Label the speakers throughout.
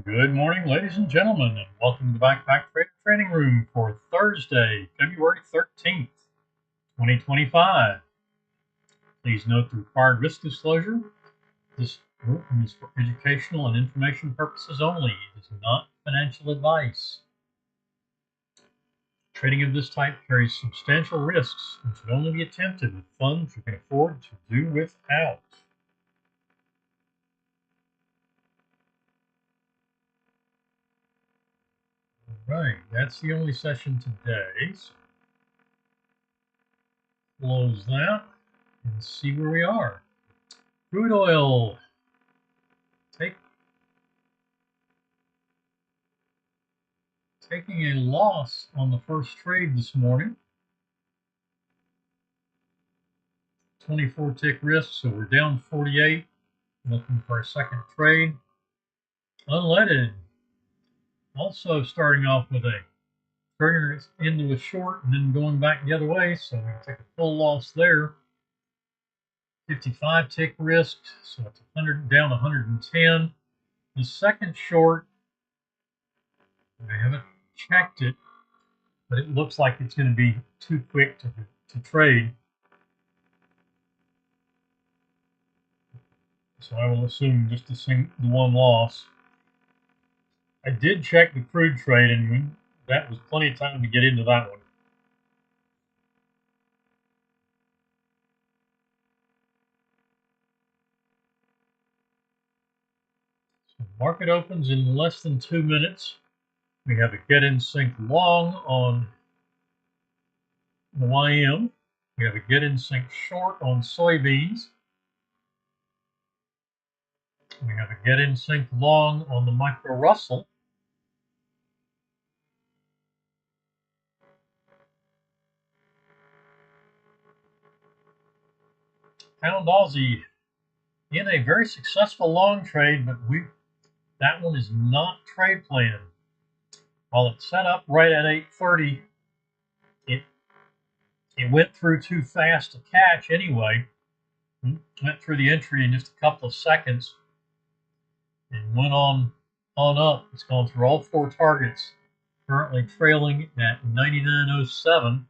Speaker 1: Good morning, ladies and gentlemen, and welcome to the Backpack Trader Training Room for Thursday, February 13th, 2025. Please note the required risk disclosure. This room is for educational and information purposes only. It is not financial advice. Trading of this type carries substantial risks and should only be attempted with funds you can afford to do without. Right, that's the only session today. So close that and see where we are. Crude oil taking a loss on the first trade this morning. 24 tick risk, so we're down 48. Looking for a second trade. Unleaded also starting off with a turning into a short and then going back the other way, so we take a full loss there. 55 tick risk, so it's 100 down 110. The second short, I haven't checked it, but it looks like it's going to be too quick to trade. So I will assume just the one loss. I did check the crude trade, and that was plenty of time to get into that one. So market opens in less than 2 minutes. We have a get in sync long on the YM. We have a get in sync short on soybeans. We have a get in sync long on the micro Russell. Pound Aussie in a very successful long trade, but that one is not trade plan. While it's set up right at 8:30, it went through too fast to catch anyway. Went through the entry in just a couple of seconds and went on up. It's gone through all four targets, currently trailing at 99.07.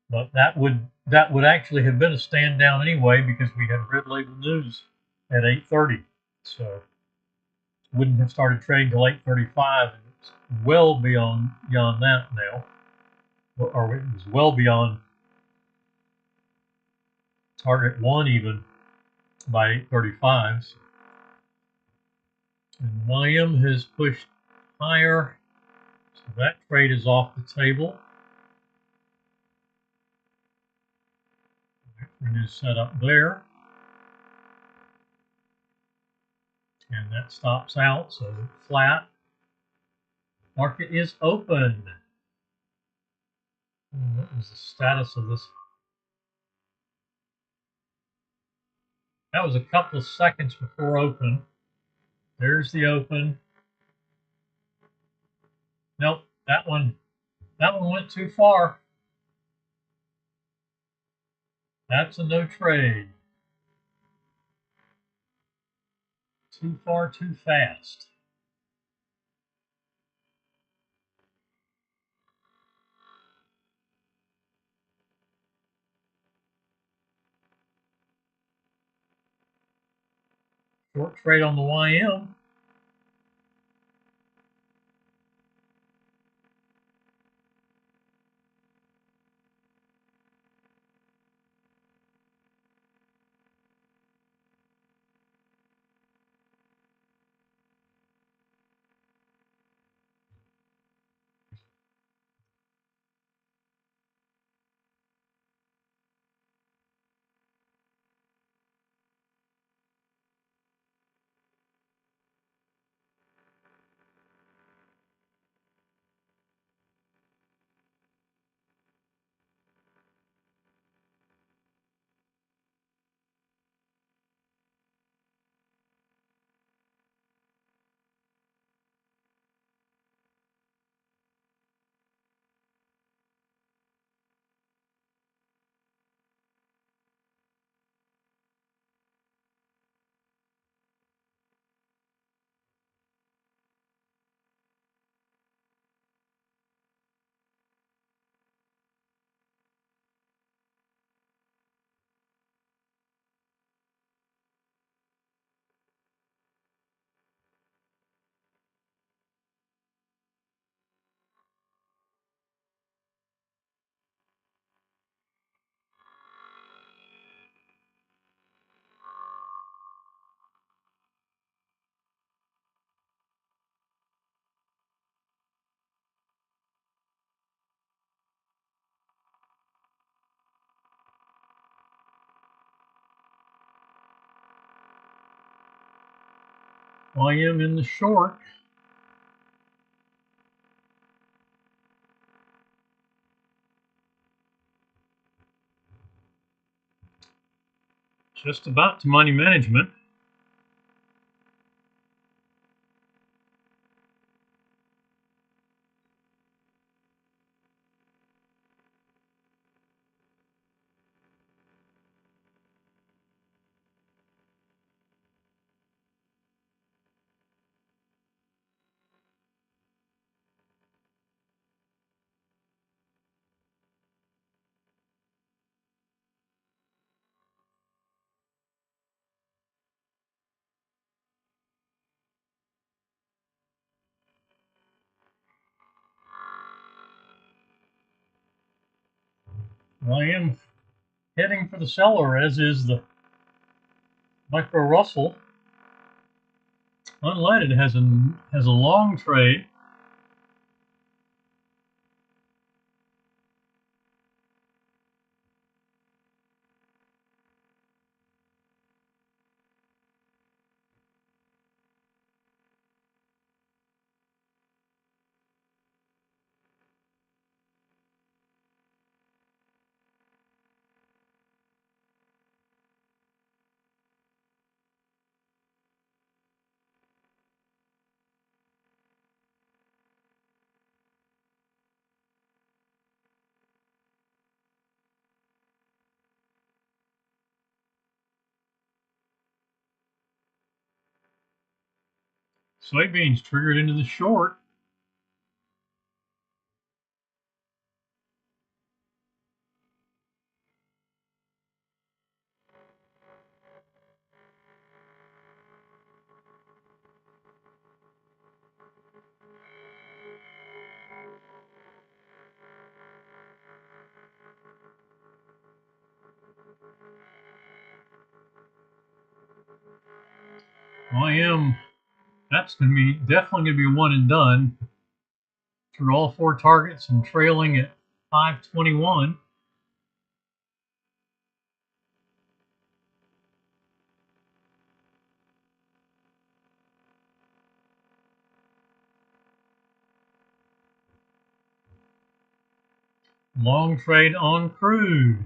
Speaker 1: But that would actually have been a stand down anyway because we had red label news at 8:30. So wouldn't have started trading till 8:35, and it's well beyond that now, or it was well beyond target one even by 8:35. And YM has pushed higher, so that trade is off the table. New setup there, and that stops out, so flat. Market is open. What was the status of this? That was a couple of seconds before open. There's the open. Nope, that one went too far. That's a no trade. Too far, too fast. Short trade on the YM. I am in the short. Just about to money management. I am heading for the seller, as is the Micro Russell. Unleaded has a long trade. Soybeans triggered into the short. That's going to be definitely going to be a one and done through all four targets and trailing at 521. Long trade on crude.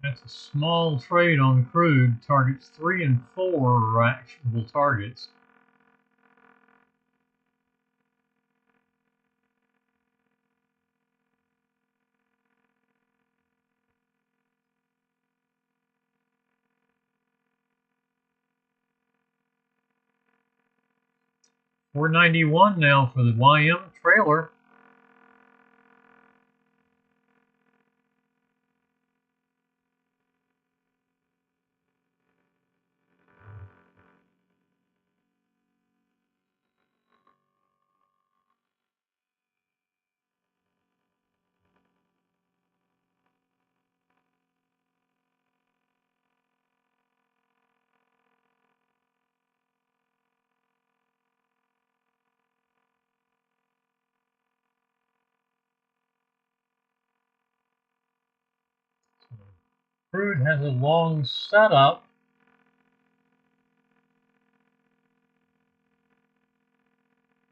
Speaker 1: That's a small trade on crude. Targets 3 and 4 are actionable targets. $491 now for the YM trailer. Crude has a long setup.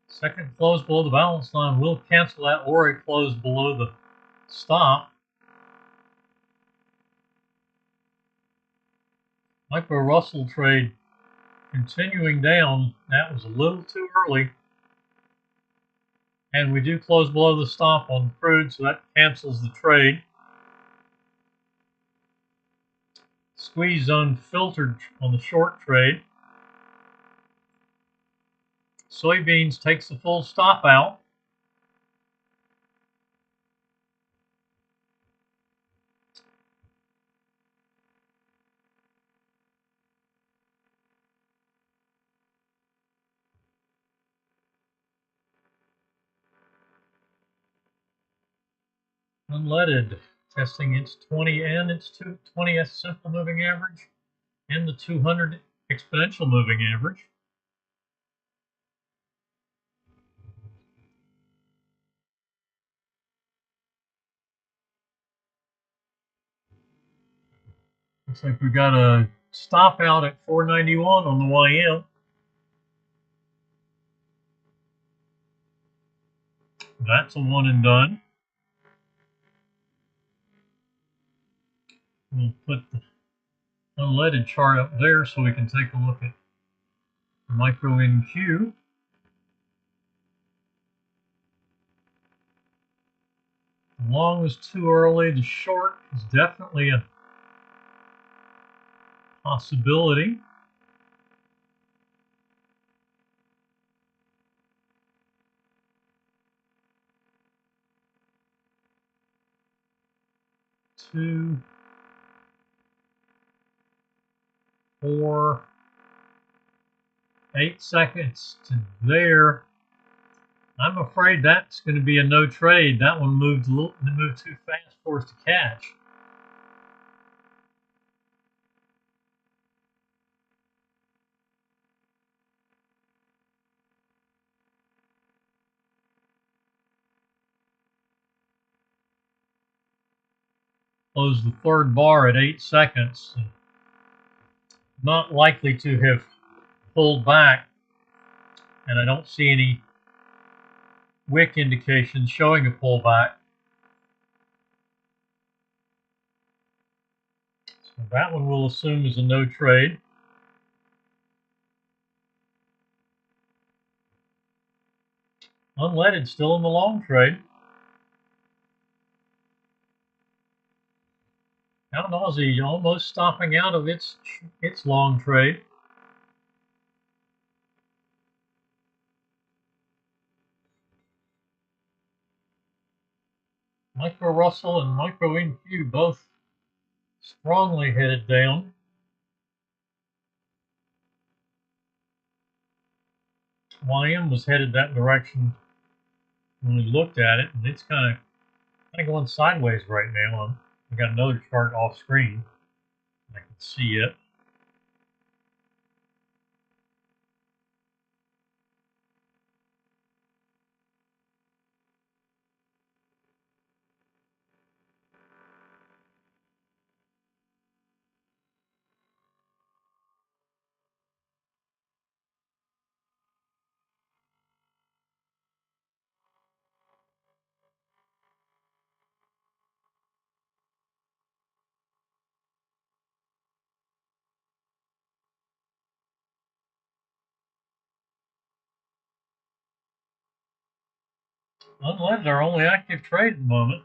Speaker 1: Second close below the balance line will cancel that or a close below the stop. Micro Russell trade continuing down. That was a little too early. And we do close below the stop on crude, so that cancels the trade. Squeeze zone filtered on the short trade. Soybeans takes the full stop out. Unleaded, testing its 20 and its 20th simple moving average and the 200 exponential moving average. Looks like we got a stop out at 491 on the YM. That's a one and done. We'll put the unleaded chart up there so we can take a look at micro NQ. The long was too early. The short is definitely a possibility. Two, 4, 8 seconds to there. I'm afraid that's going to be a no trade. That one moved too fast for us to catch. Closed the third bar at 8 seconds. Not likely to have pulled back, and I don't see any wick indications showing a pullback. So that one we'll assume is a no trade. Unleaded still in the long trade. Out Aussie almost stopping out of its long trade. Micro Russell and Micro NQ both strongly headed down. YM was headed that direction when we looked at it, and it's kind of going sideways right now. I got another chart off screen. I can see it. Unleaded our only active trade at the moment.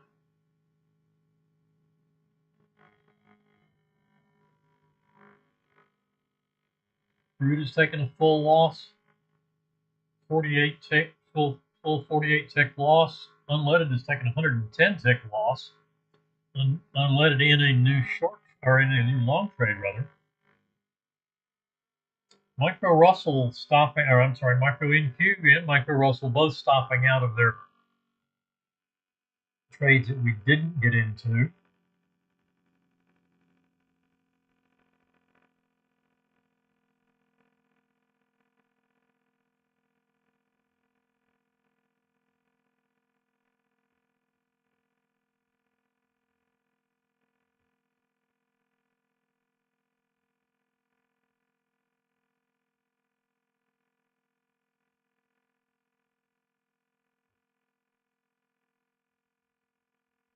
Speaker 1: Crude is taking a full loss. 48 tick, full 48 tick loss. Unleaded is taking 110 tick loss. Unleaded in a new short, or in a new long trade rather. Micro Russell stopping, or I'm sorry, Micro NQ and Micro Russell both stopping out of their trades that we didn't get into.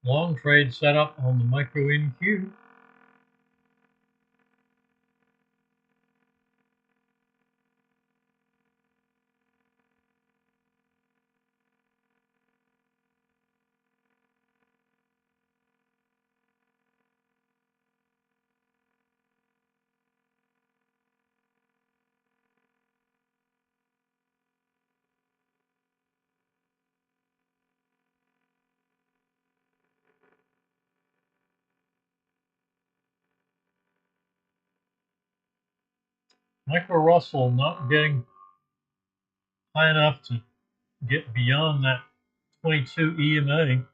Speaker 1: Long trade set up on the Micro NQ. Micro Russell not getting high enough to get beyond that 22 EMA.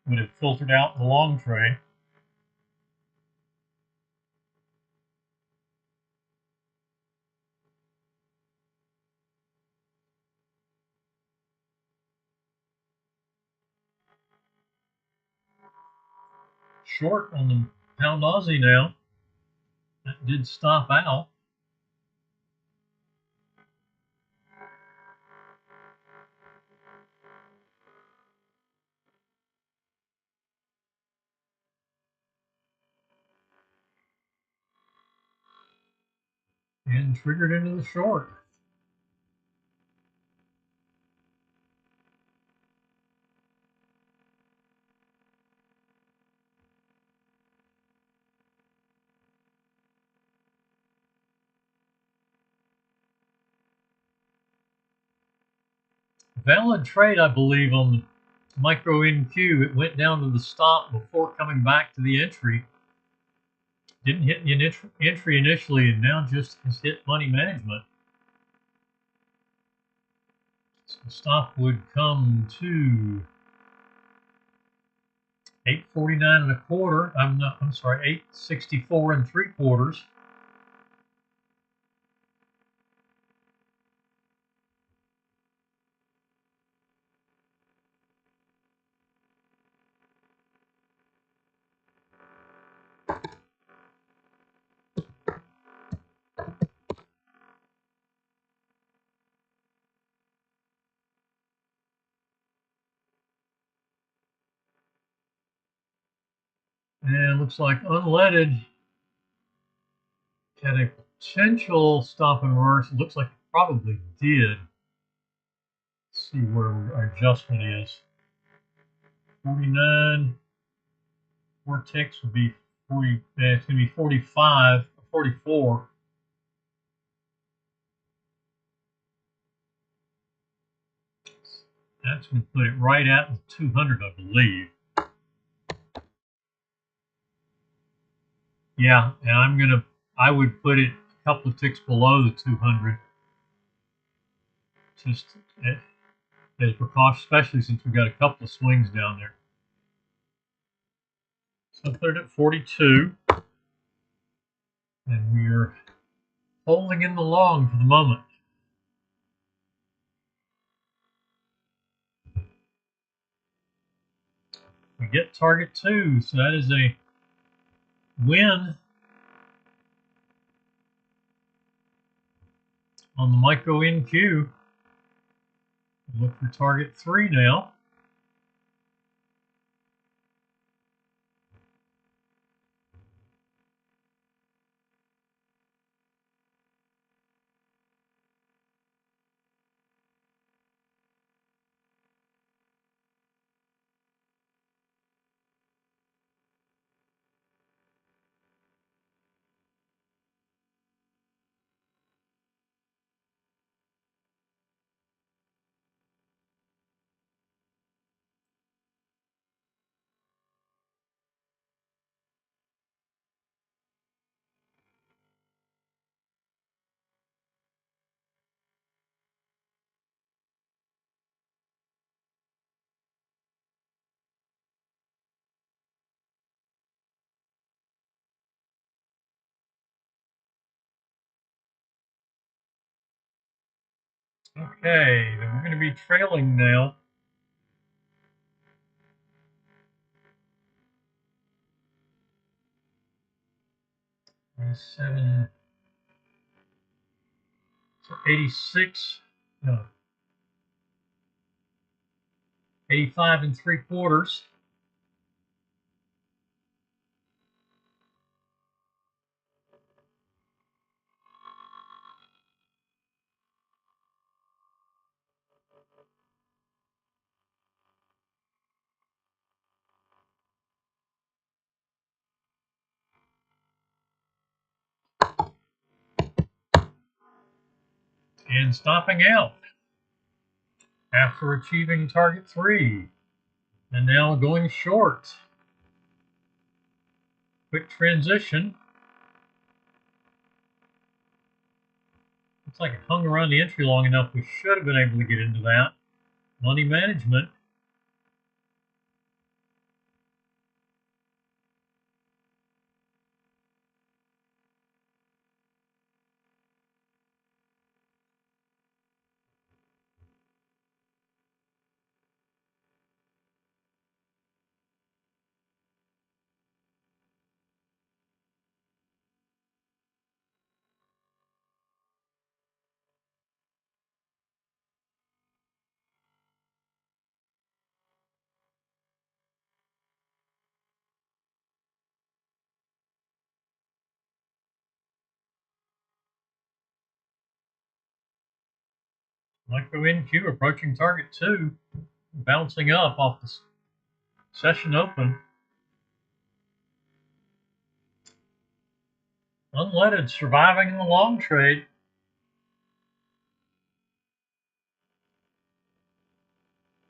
Speaker 1: would have filtered out in the long trade. Short on the pound Aussie now. That did stop out. And triggered into the short. Valid trade, I believe, on the micro NQ. It went down to the stop before coming back to the entry. Didn't hit the entry initially, and now just has hit money management. So the stop would come to 849 1/4. I'm sorry, 864 3/4. And looks like unleaded had a potential stop and reverse. It looks like it probably did. Let's see where our adjustment is. 49. Vortex would be 40. It's going to be 45, 44. That's going to put it right at the 200, I believe. Yeah, and I would put it a couple of ticks below the 200, just as precaution, especially since we've got a couple of swings down there. So I put it at 42, and we're holding in the long for the moment. We get target 2, so that is a win on the micro NQ. Look for target 3 now. Okay, then we're going to be trailing now. So 86, no, 85 3/4. And stopping out after achieving target 3. And now going short. Quick transition. Looks like it hung around the entry long enough. We should have been able to get into that. Money management. Micro NQ approaching target 2, bouncing up off the session open. Unleaded surviving in the long trade.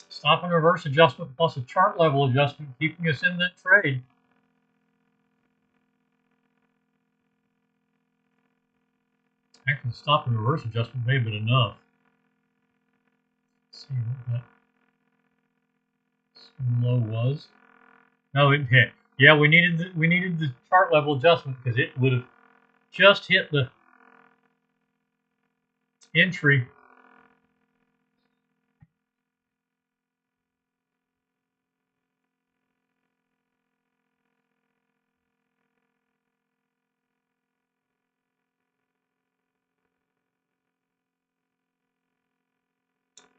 Speaker 1: Stop and reverse adjustment plus a chart level adjustment keeping us in that trade. Actually, stop and reverse adjustment may have been enough. Let's see what that low was. No, it hit. Yeah, we needed the chart level adjustment because it would have just hit the entry.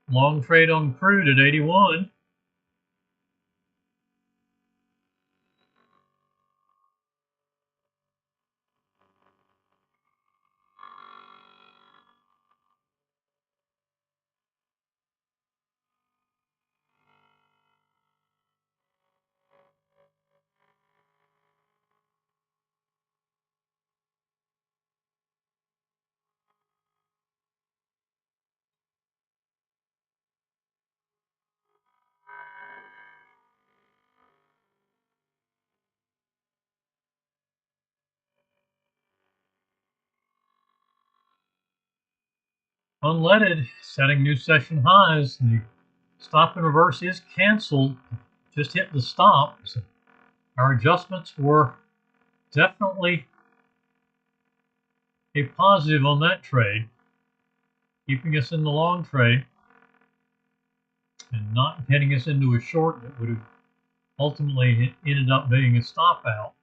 Speaker 1: Long trade on crude at 81. Unleaded, setting new session highs. The stop and reverse is canceled. Just hit the stop. So our adjustments were definitely a positive on that trade, keeping us in the long trade and not getting us into a short that would have ultimately ended up being a stop out.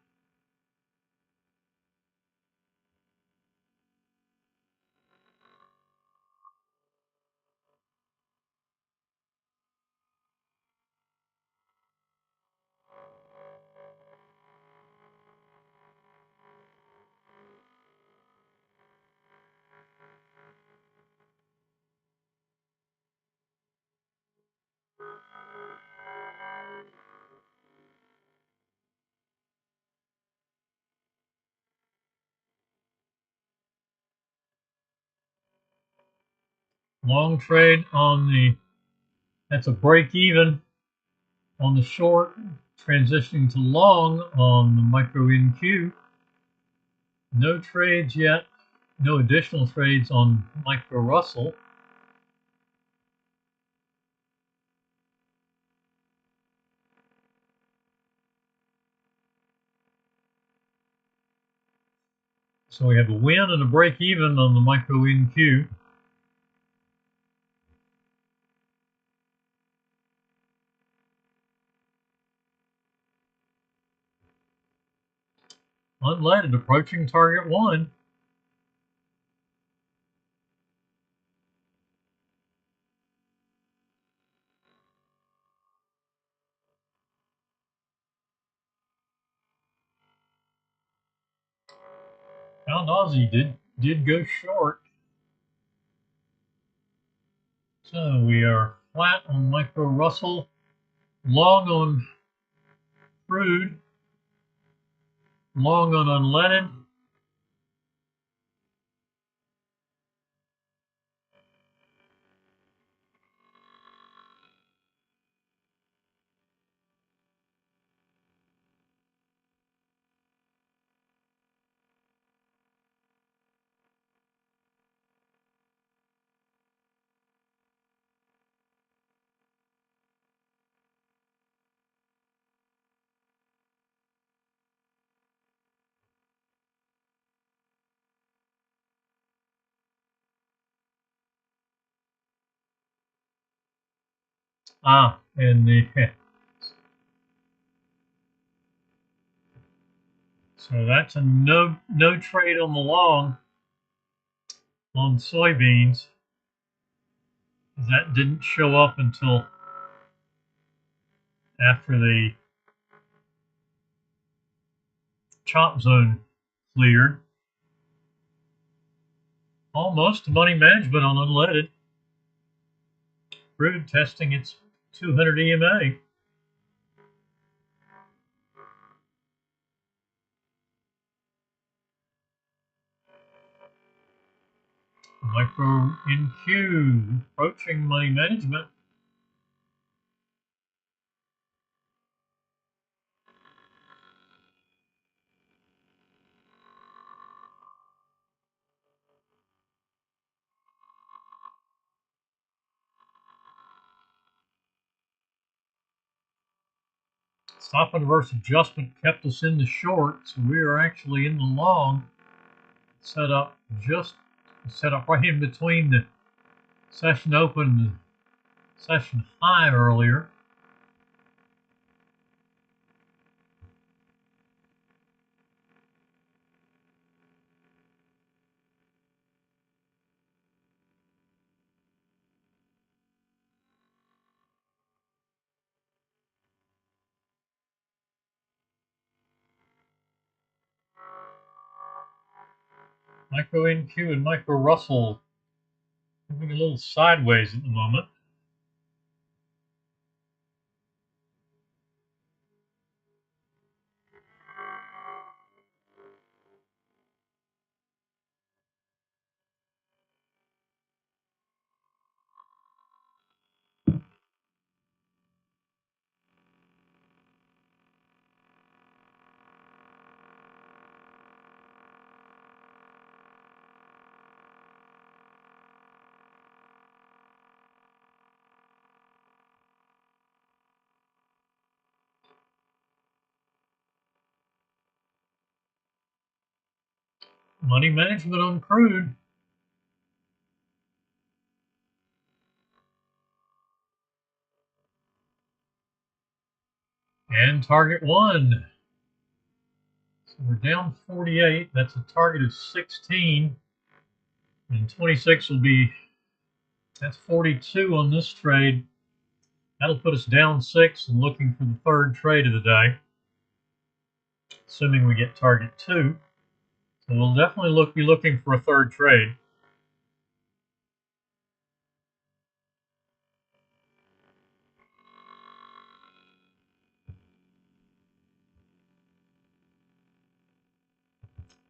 Speaker 1: Long trade on the, that's a break even on the short, transitioning to long on the micro NQ. No trades yet, no additional trades on micro Russell. So we have a win and a break even on the micro NQ. Unleaded approaching target 1. Pound Aussie did go short. So we are flat on micro Russell, long on crude, long on unleaded. And the so that's a no trade on the long on soybeans. That didn't show up until after the chop zone cleared. Almost money management on unleaded. crude testing its 200 EMA. Micro NQ approaching money management. Stop and reverse adjustment kept us in the short, so we are actually in the long. Set up right in between the session open and the session high earlier. Micro NQ and Micro Russell moving a little sideways at the moment. Money management on crude. And target 1. So we're down 48. That's a target of 16. And 26 will be, that's 42 on this trade. That'll put us down 6 and looking for the third trade of the day, assuming we get target 2. So we'll definitely be looking for a third trade.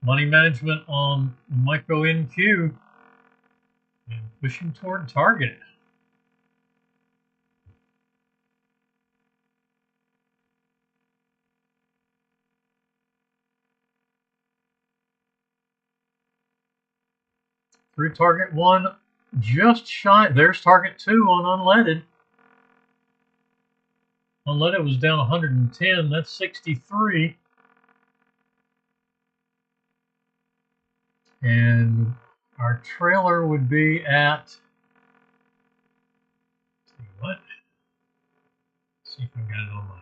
Speaker 1: Money management on Micro NQ and pushing toward target. Through target 1, just shy. There's target 2 on unleaded. Unleaded was down 110. That's 63. And our trailer would be at, what? Let's see if I've got it on my.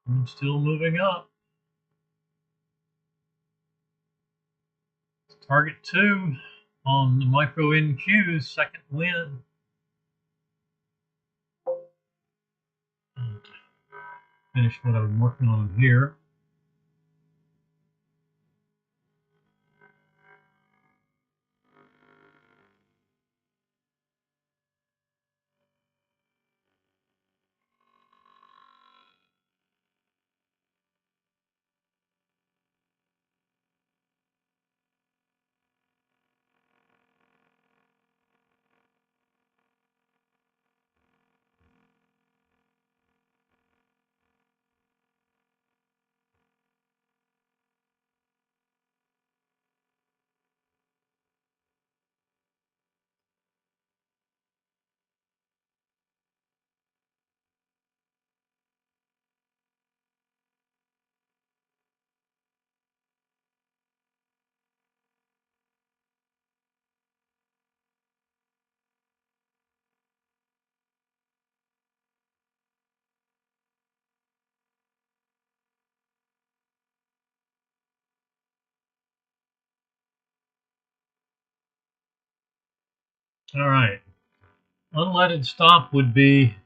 Speaker 1: I'm still moving up. Target 2 on the Micro NQ, second win. Finish what I'm working on here. All right. Unleaded stop would be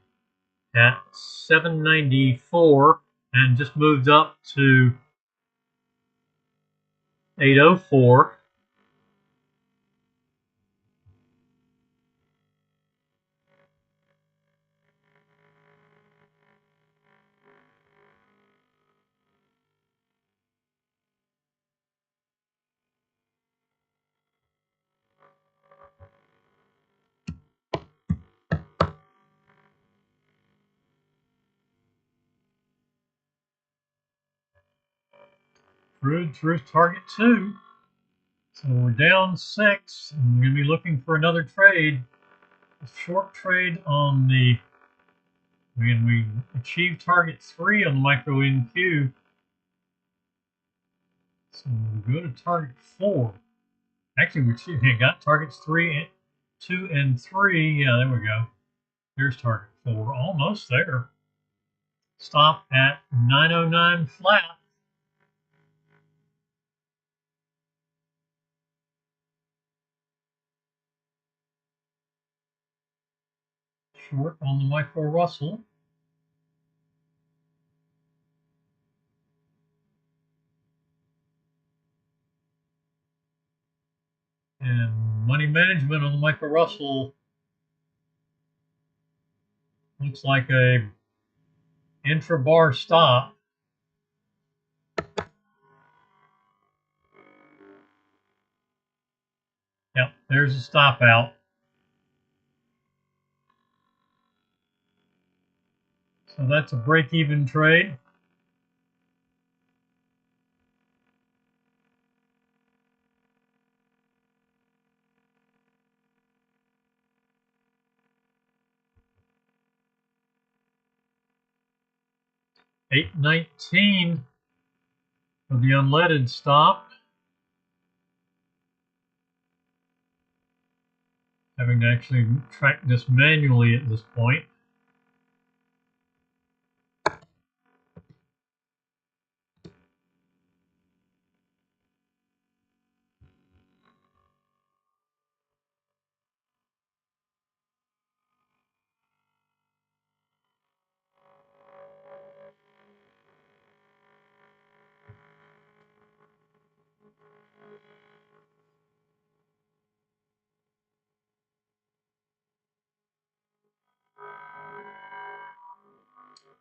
Speaker 1: at 794 and just moved up to 804. Through target 2. So we're down 6. I'm going to be looking for another trade. A short trade on the, when we achieved target 3 on the micro NQ. So we'll go to target 4. Actually, we got targets 3, 2, and 3. Yeah, there we go. Here's target 4. Almost there. Stop at 909 flat. Short on the micro Russell. And money management on the micro Russell looks like a intra-bar stop. Yep, there's a stop out. So that's a break-even trade. $8.19 for the unleaded stop. Having to actually track this manually at this point.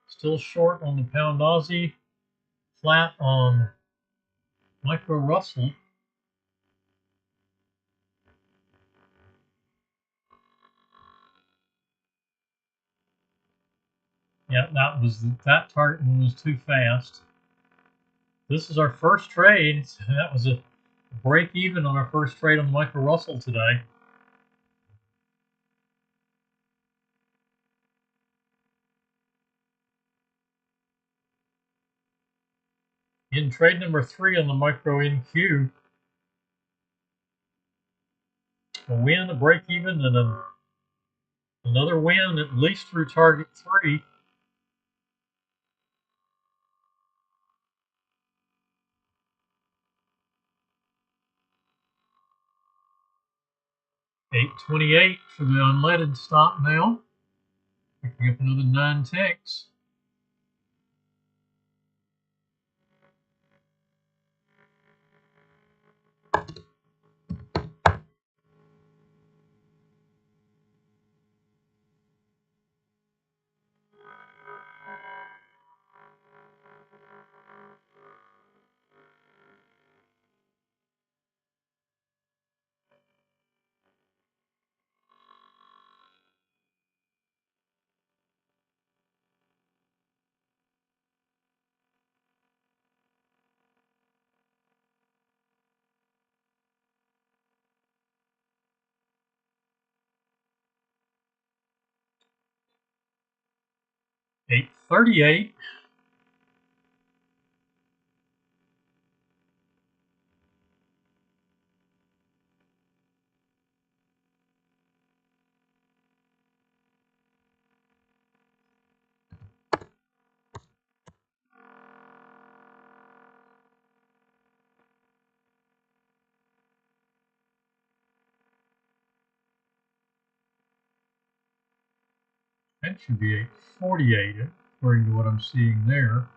Speaker 1: Still short on the pound Aussie, flat on micro Russell. Yeah, that target one was too fast. This is our first trade. That was a break even on our first trade on the micro Russell today. In trade number 3 on the micro NQ, a win, a break even, and another win at least through target 3. $8.28 for the unleaded stop now. Picking up another 9 ticks. $8.38. That should be 848 according to what I'm seeing there.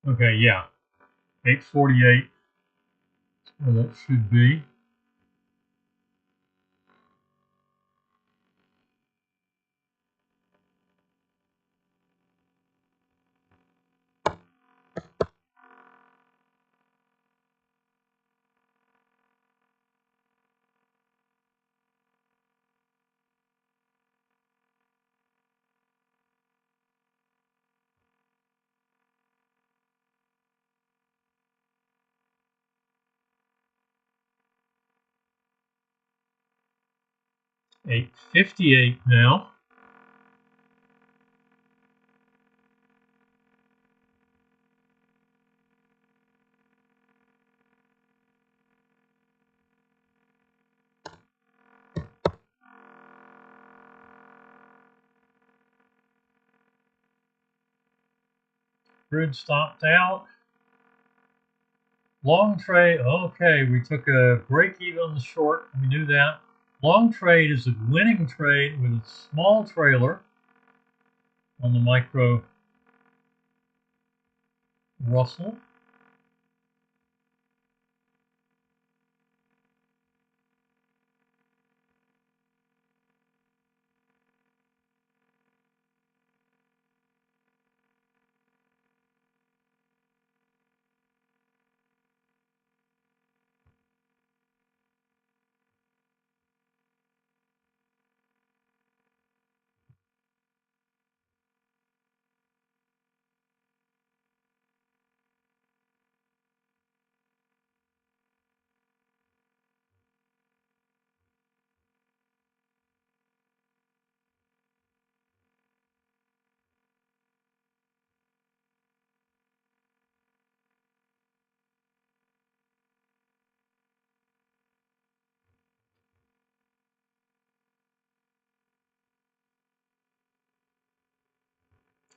Speaker 1: Okay, yeah, 848 is where that should be. $8.58 now. Grid stopped out. Long trade, okay, we took a break even on the short. We knew that. Long trade is a winning trade with a small trailer on the micro Russell.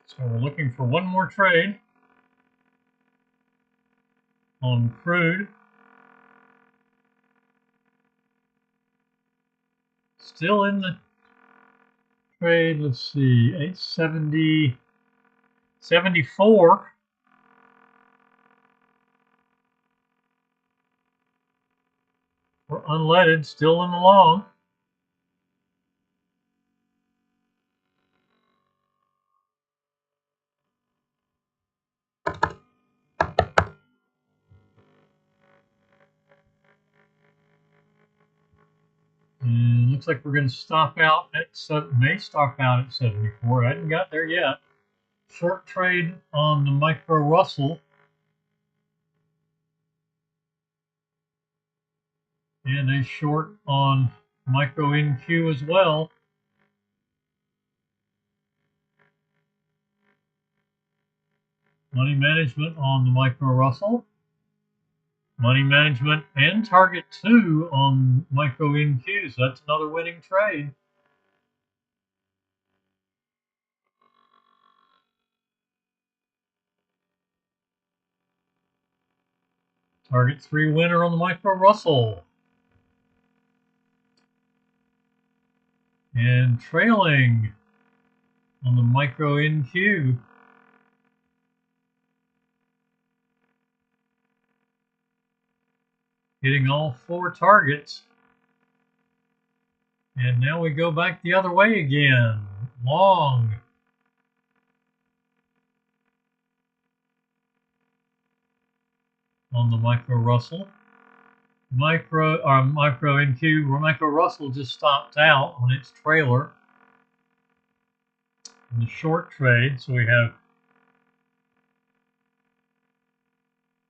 Speaker 1: So we're looking for one more trade on crude. Still in the trade, let's see, 870, 74. For unleaded, still in the long. And looks like we're going to stop out at, may stop out at 74. I hadn't got there yet. Short trade on the micro Russell. And a short on micro NQ as well. Money management on the micro Russell. Money management and target 2 on micro NQ. So that's another winning trade. Target 3 winner on the micro Russell. And trailing on the micro NQ. Hitting all 4 targets. And now we go back the other way again. Long. On the micro Russell. Micro NQ, where micro Russell just stopped out on its trailer in the short trade. So we have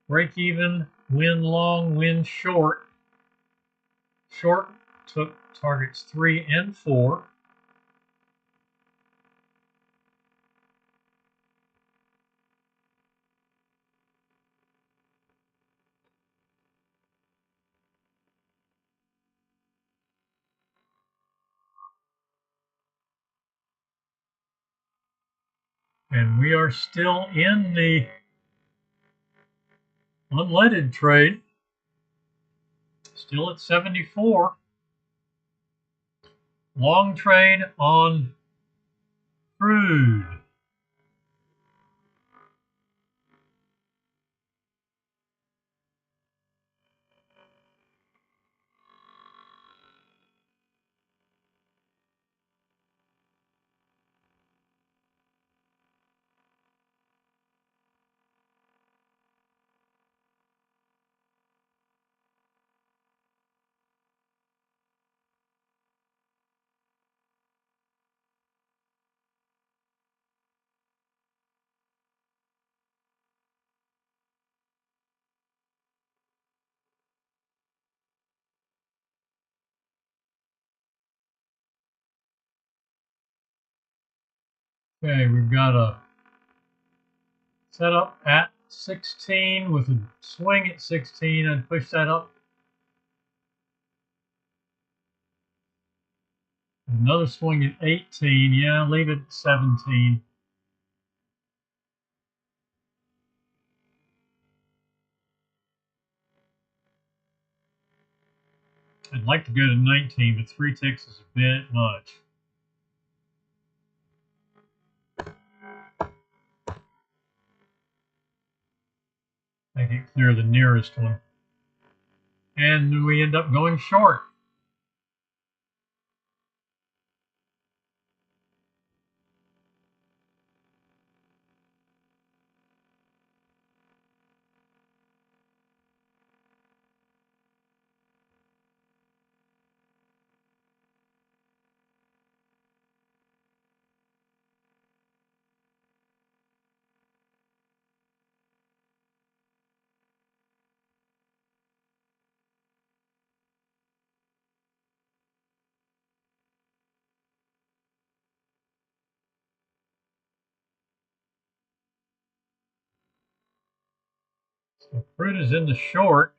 Speaker 1: break even, win long, win short. Short took targets 3 and 4. And we are still in the unleaded trade, still at 74. Long trade on crude. Okay, we've got a setup at 16 with a swing at 16 and push that up. Another swing at 18. Yeah, leave it at 17. I'd like to go to 19, but 3 ticks is a bit much. I can clear the nearest one. And we end up going short. So crude is in the short.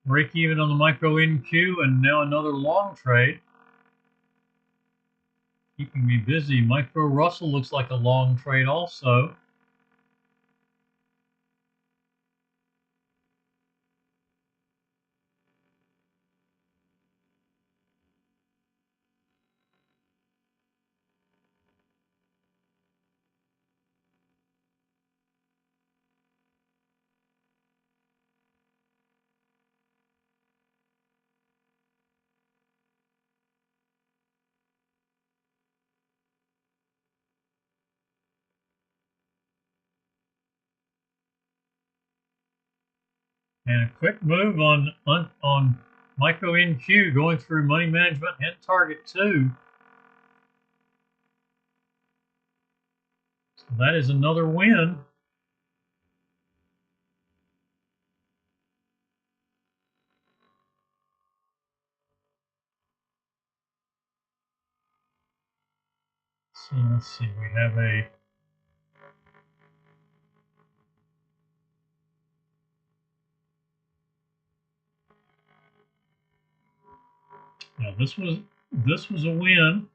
Speaker 1: Break even on the micro NQ, and now another long trade. Keeping me busy. Micro Russell looks like a long trade also. And a quick move on micro NQ going through money management and target 2. So that is another win. let's see, we have a now this was a win.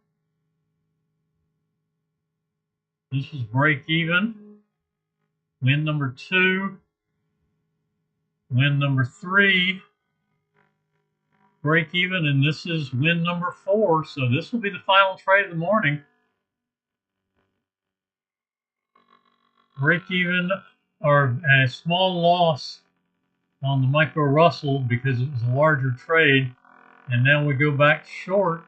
Speaker 1: This was break even. Win number 2. Win number 3. Break even, and this is win number 4. So this will be the final trade of the morning. Break even or a small loss on the micro Russell because it was a larger trade, and now we go back short.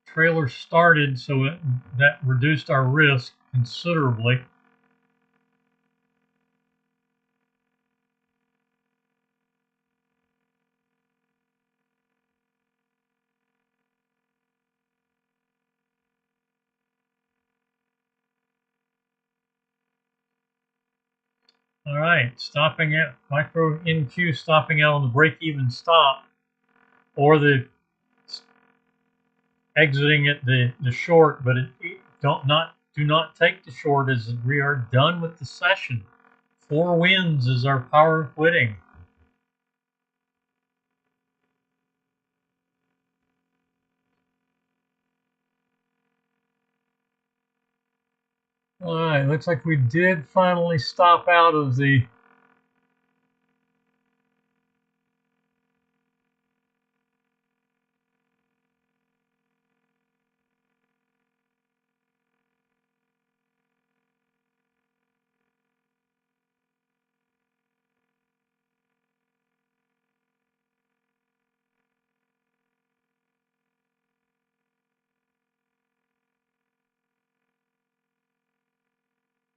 Speaker 1: Trailer started, so that reduced our risk considerably. All right, stopping at micro NQ, stopping out on the break-even stop, or the exiting at the short, but do not take the short, as we are done with the session. 4 wins is our power of quitting. All right, looks like we did finally stop out of the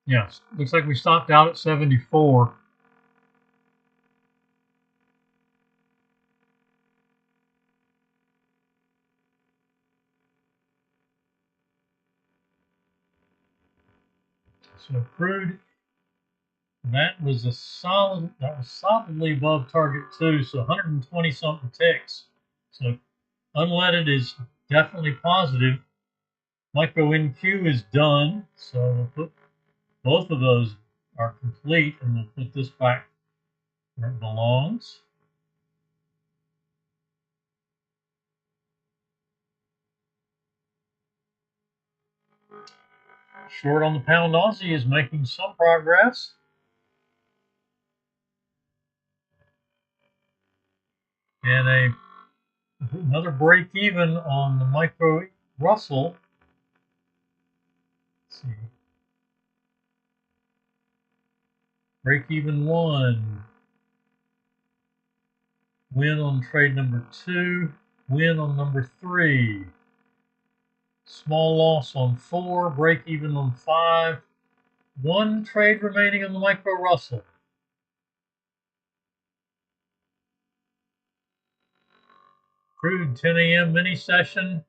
Speaker 1: yes, looks like we stopped out at 74. So crude, that was solidly above target too. So 120 something ticks. So unleaded is definitely positive. Micro NQ is done. So we'll put both of those are complete, and we'll put this back where it belongs. Short on the pound Aussie is making some progress. And another break even on the micro Russell. Let's see. Break even 1. Win on trade number 2. Win on number 3. Small loss on 4. Break even on 5. 1 trade remaining on the micro Russell. Crude 10 a.m. mini session.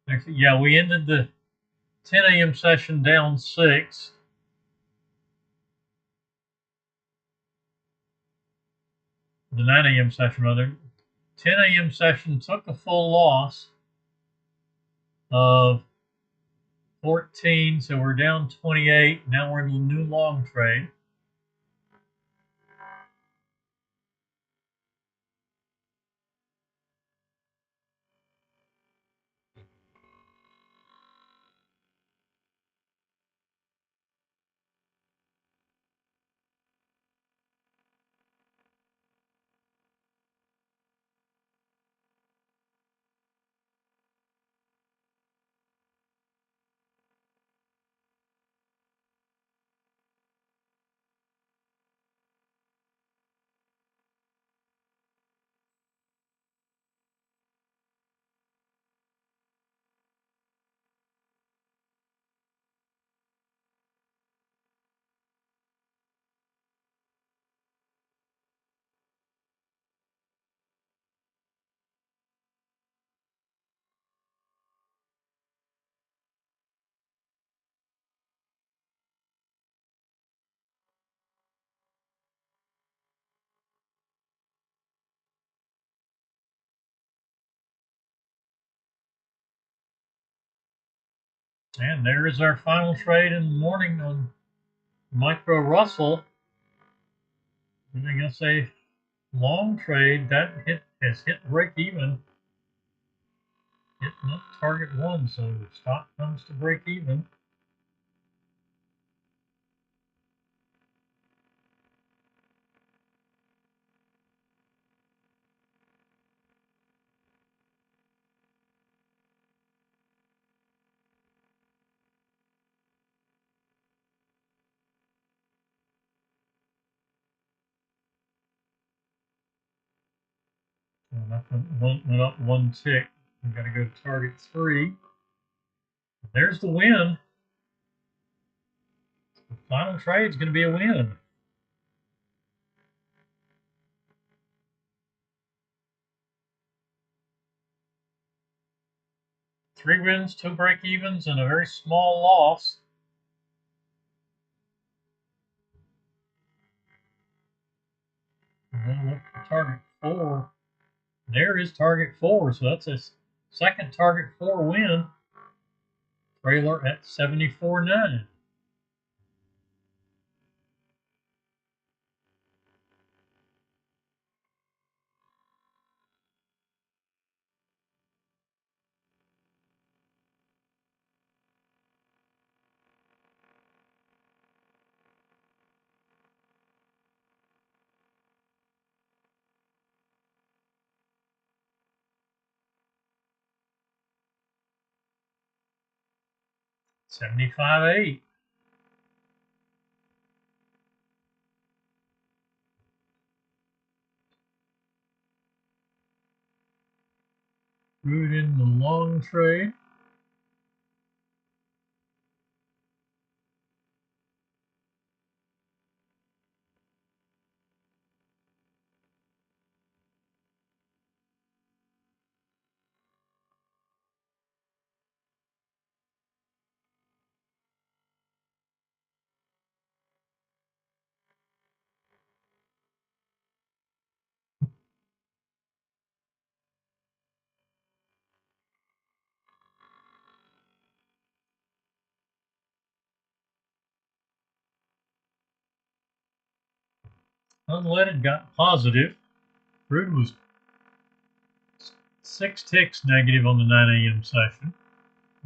Speaker 1: Actually, yeah, we ended the 10 a.m. session down 6. The 9 a.m. session, rather. 10 a.m. session took a full loss of 14, so we're down 28. Now we're in the new long trade. And there is our final trade in the morning on Micro Russell, giving us a long trade that has hit break even, hitting up target one, so the stock comes to break even. And that went up one tick. We got to go to target three. There's the win. The final trade is going to be a win. Three wins, two break evens, and a very small loss. And then look for target four. There is target four, so that's a second target four win. Trailer at 74.9. $75.8. Root in the long trade. Unleaded got positive. Crude was 6 ticks negative on the 9 a.m. session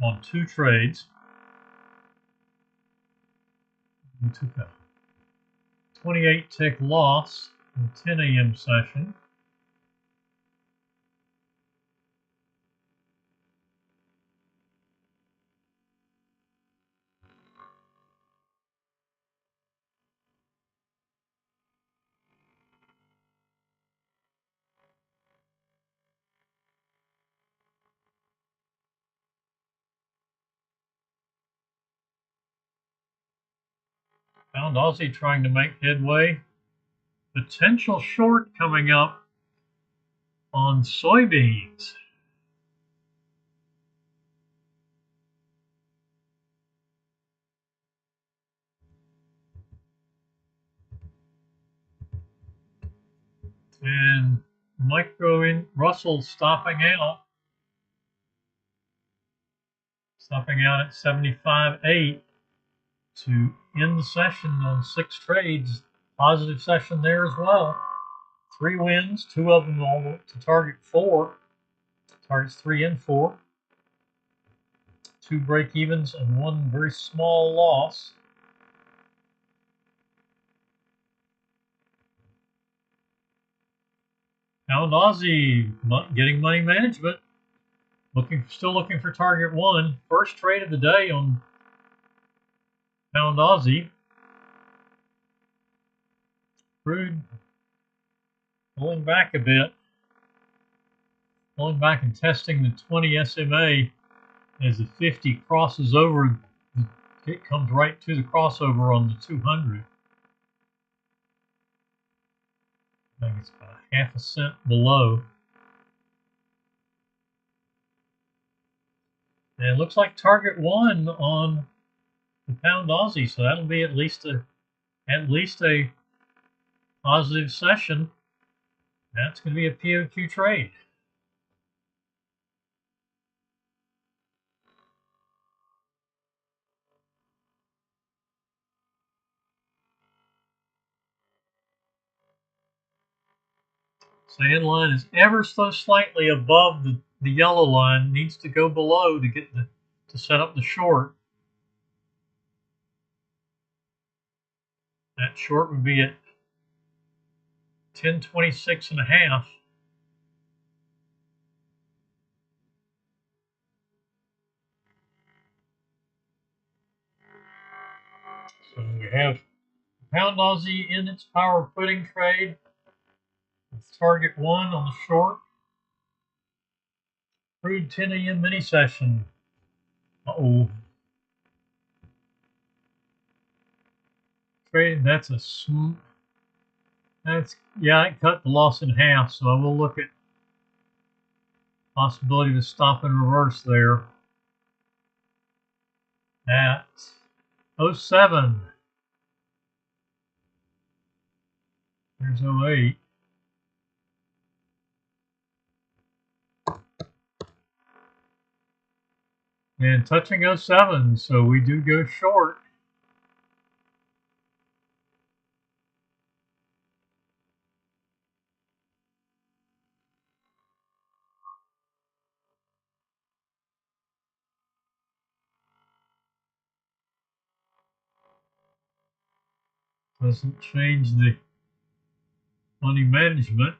Speaker 1: on two trades. We took a 28 tick loss in the 10 a.m. session. Found Aussie trying to make headway. Potential short coming up on soybeans. And Russell stopping out at 75.8 to end the session on 6 trades. Positive session there as well. 3 wins, 2 of them all to target 4. Targets 3 and 4. 2 break evens and 1 very small loss. Pound Aussie getting money management. Still looking for target 1. First trade of the day on Pound Aussie. Crude pulling back a bit. Pulling back and testing the 20 SMA as the 50 crosses over. It comes right to the crossover on the 200. I think it's about 1/2 cent below. And it looks like target 1 on the Pound Aussie, so that'll be at least a positive session. That's going to be a POQ trade. Sand line is ever so slightly above the yellow line. Needs to go below to get to set up the short. That short would be at 1026.5. So we have pound Aussie in its power putting trade with target 1 on the short. Crude 10 a.m. mini session. Uh-oh. Trading, that's yeah, I cut the loss in half, so I will look at possibility to stop and reverse there at 07. There's 08. And touching 07, so we do go short. Doesn't change the money management.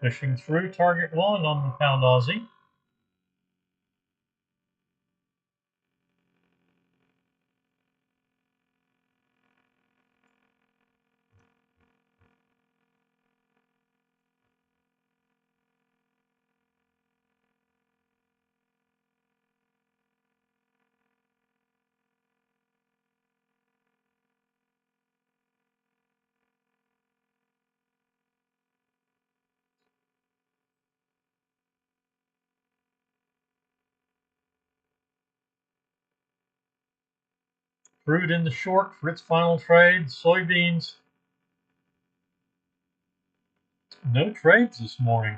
Speaker 1: Pushing through target 1 on the pound Aussie. Crude in the short for its final trade. Soybeans, no trades this morning.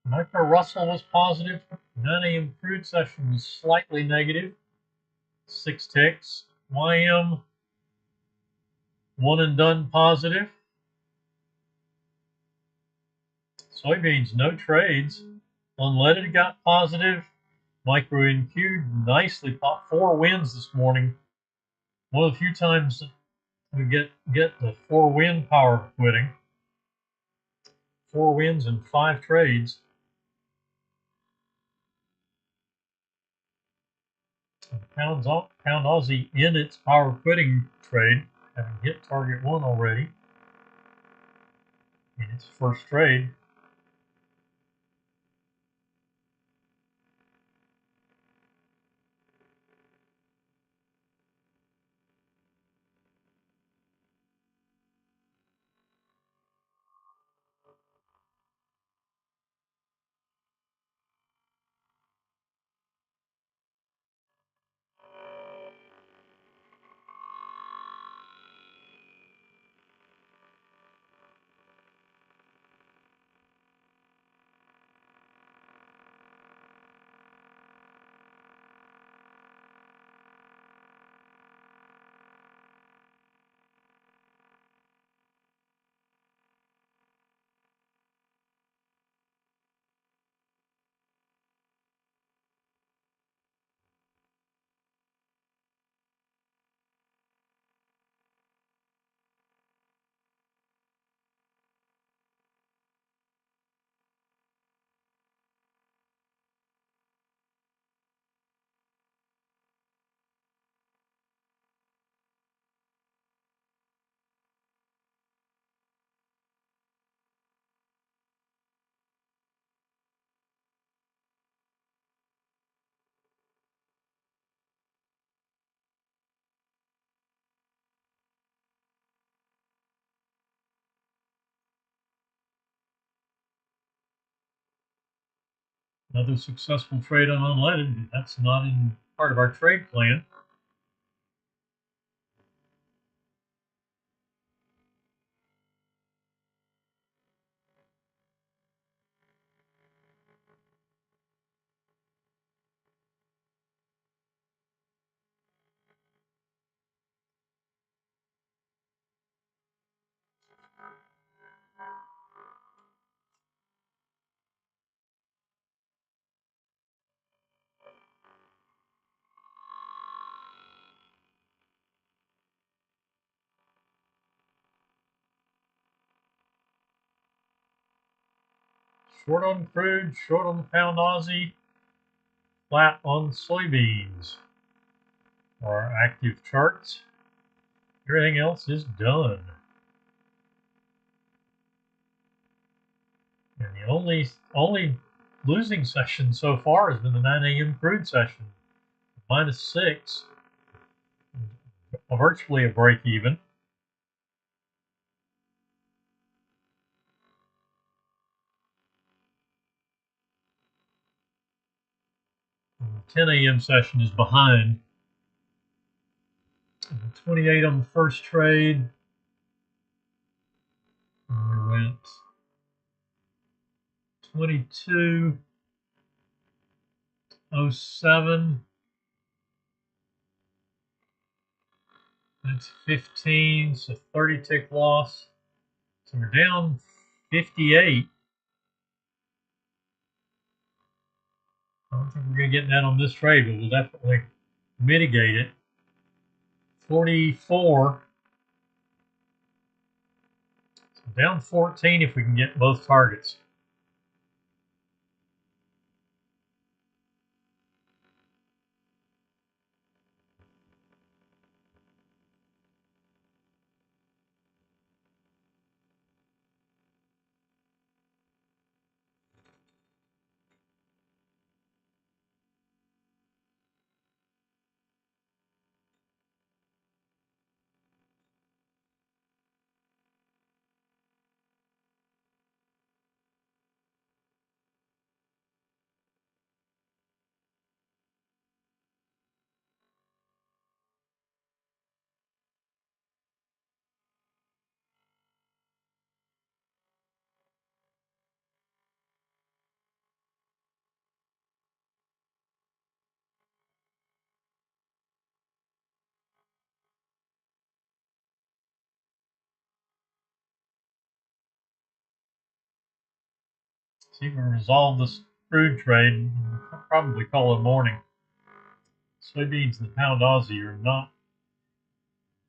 Speaker 1: Micro Russell was positive. 9 a.m. crude session was slightly negative. 6 ticks. YM, one and done positive. Soybeans, no trades. Unleaded got positive. Micro NQ nicely popped 4 wins this morning. One of the few times we get the 4 win power quitting. 4 wins and 5 trades. Pound Aussie in its power quitting trade, having hit target 1 already in its first trade. Another successful trade on unleaded. That's not in part of our trade plan. Short on crude, short on the pound Aussie, flat on soybeans. Our active charts. Everything else is done. And the only losing session so far has been the 9 a.m. crude session. -6. Virtually a break even. And the 10 a.m. session is behind. 28 on the first trade. And we went 22.07. That's 15, so 30 tick loss. So we're down 58. I don't think we're going to get that on this trade, but we'll definitely mitigate it. 44. So down 14 if we can get both targets. See if we resolve this crude trade. We'll probably call it morning. Soybeans and the pound Aussie are not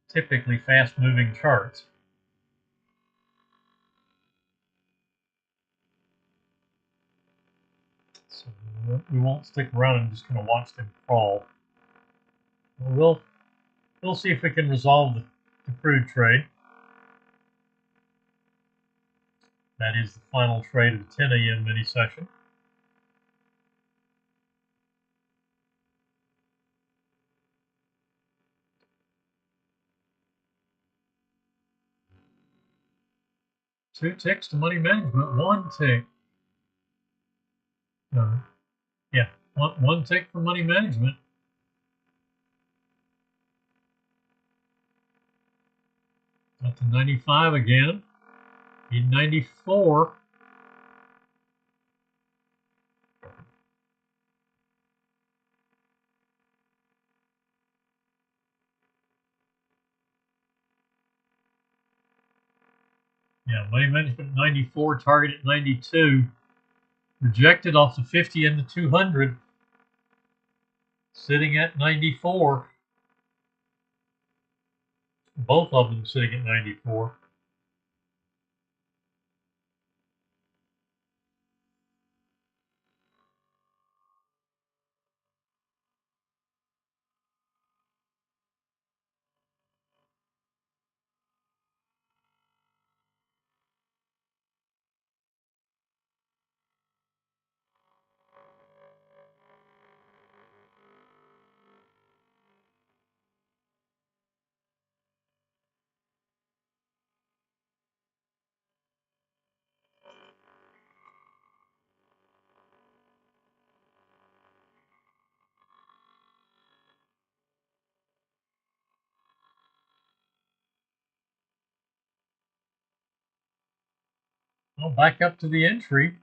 Speaker 1: typically fast-moving charts. So we won't stick around and just kind of watch them crawl. We'll see if we can resolve the crude trade. That is the final trade of the 10 a.m. mini session. Two ticks to money management, one tick. Yeah, one tick for money management. Got to 95 again. Need 94. Yeah, money management 94, target at 92. Rejected off the 50 and the 200. Sitting at 94. Both of them sitting at 94. Well, back up to the entry.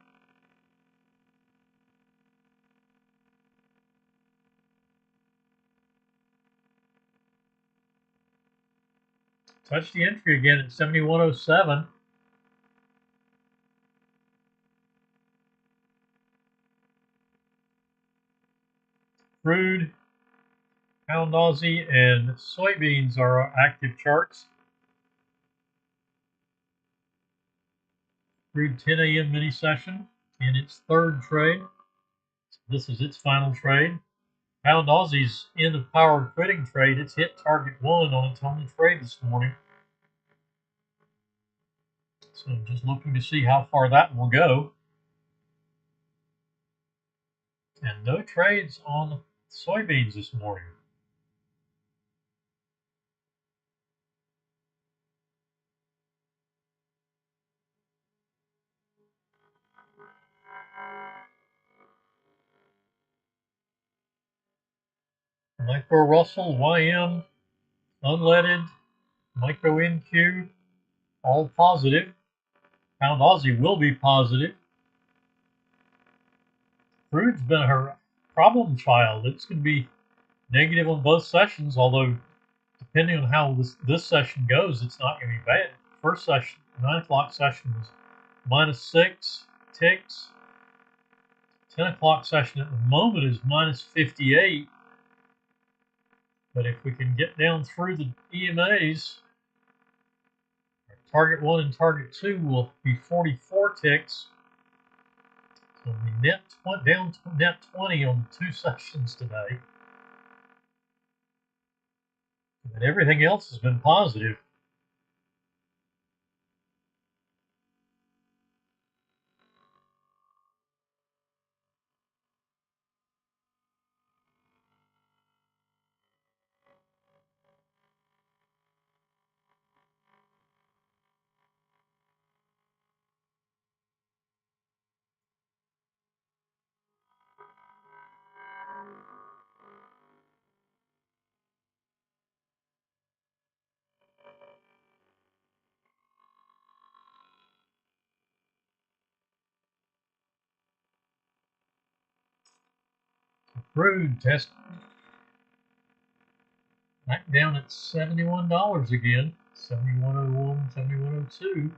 Speaker 1: Touch the entry again at 71.07. Crude, pound Aussie, and soybeans are active charts. Crude 10 a.m. mini session in its third trade. This is its final trade. Pound Aussie's end of power quitting trade. It's hit target 1 on its only trade this morning. So just looking to see how far that will go. And no trades on soybeans this morning. Micro Russell, YM, unleaded, micro NQ, all positive. Pound Aussie will be positive. Crude's been her problem child. It's going to be negative on both sessions, although depending on how this session goes, it's not going to be bad. First session, 9 o'clock session was -6 ticks. 10 o'clock session at the moment is -58. But if we can get down through the EMAs, target 1 and target 2 will be 44 ticks. So we net down to net 20 on 2 sessions today. And everything else has been positive. Crude test back down at $71 again. 71.01, 71.02.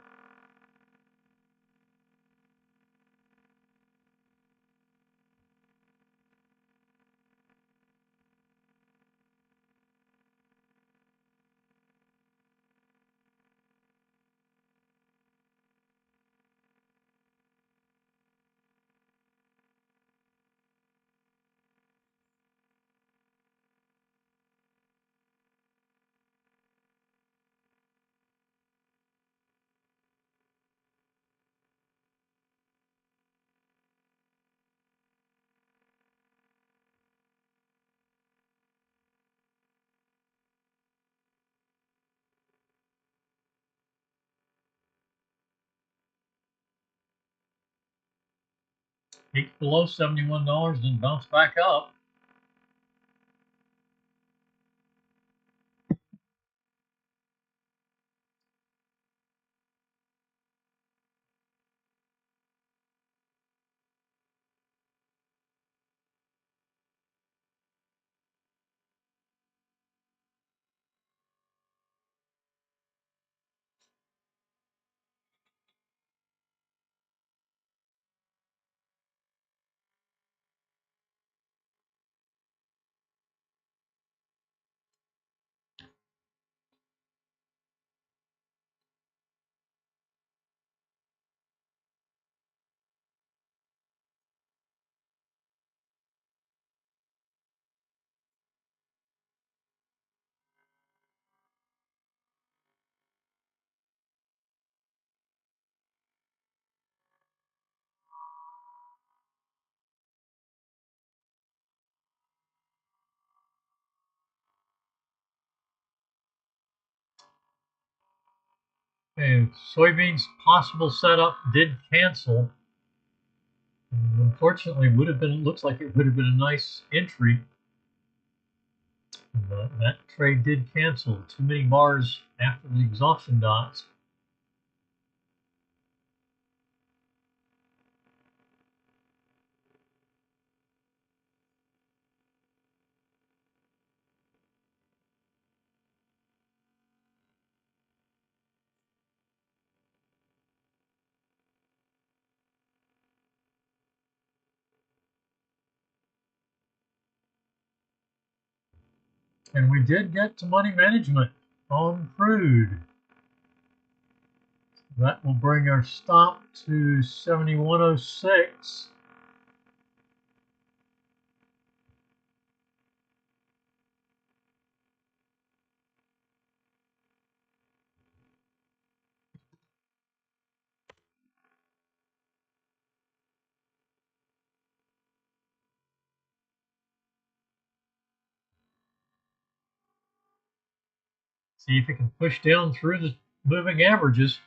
Speaker 1: Peaked below $71, then bounced back up. And soybeans possible setup did cancel. Unfortunately, looks like it would have been a nice entry. But that trade did cancel. Too many bars after the exhaustion dots. And we did get to money management on crude. That will bring our stop to 71.06. See if it can push down through the moving averages.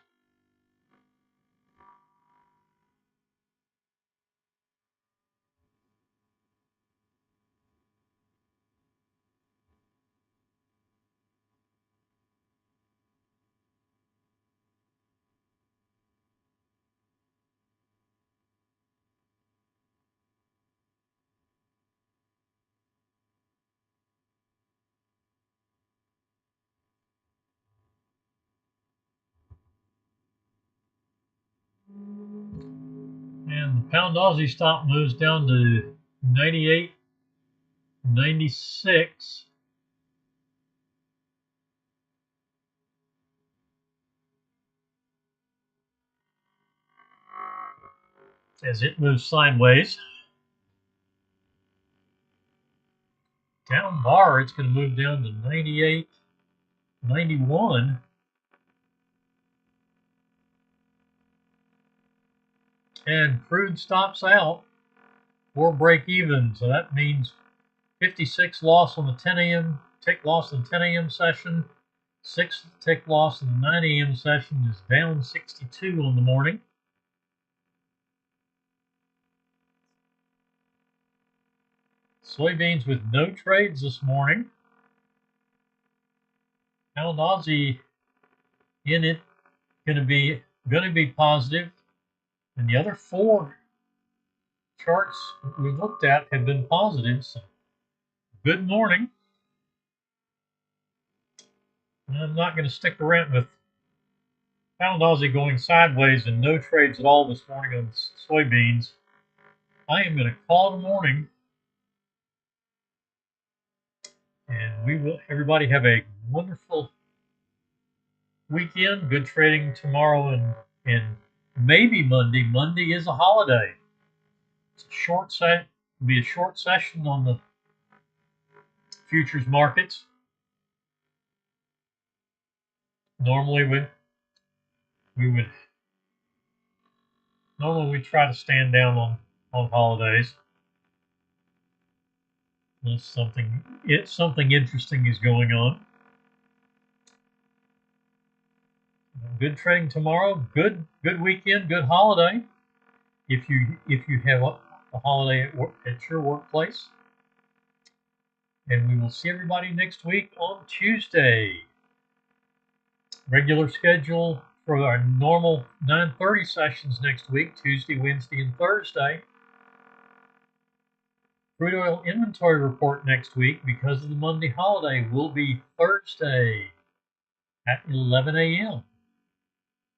Speaker 1: And the pound Aussie stop moves down to 98.96. As it moves sideways. Down bar, it's going to move down to 98.91. And crude stops out or break even. So that means 56 loss on the 10 a.m. tick loss on the 10 a.m. session. 6 tick loss on the 9 a.m. session is down 62 on the morning. Soybeans with no trades this morning. Pound Aussie in it going to be positive, and the other 4 charts we looked at have been positive. So good morning. I'm not going to stick around with Pound Aussie going sideways and no trades at all this morning on soybeans. I am going to call it a morning, and we will. Everybody have a wonderful weekend. Good trading tomorrow and maybe Monday. Monday is a holiday. It's a short set. It'll be a short session on the futures markets. Normally we try to stand down on holidays. Unless something interesting is going on. Good trading tomorrow. Good weekend. Good holiday. If you have a holiday at your workplace. And we will see everybody next week on Tuesday. Regular schedule for our normal 9:30 sessions next week, Tuesday, Wednesday, and Thursday. Crude oil inventory report next week, because of the Monday holiday, will be Thursday at 11 a.m.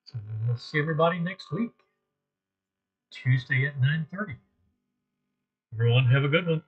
Speaker 1: So we'll see everybody next week, Tuesday at 9:30. Everyone have a good one.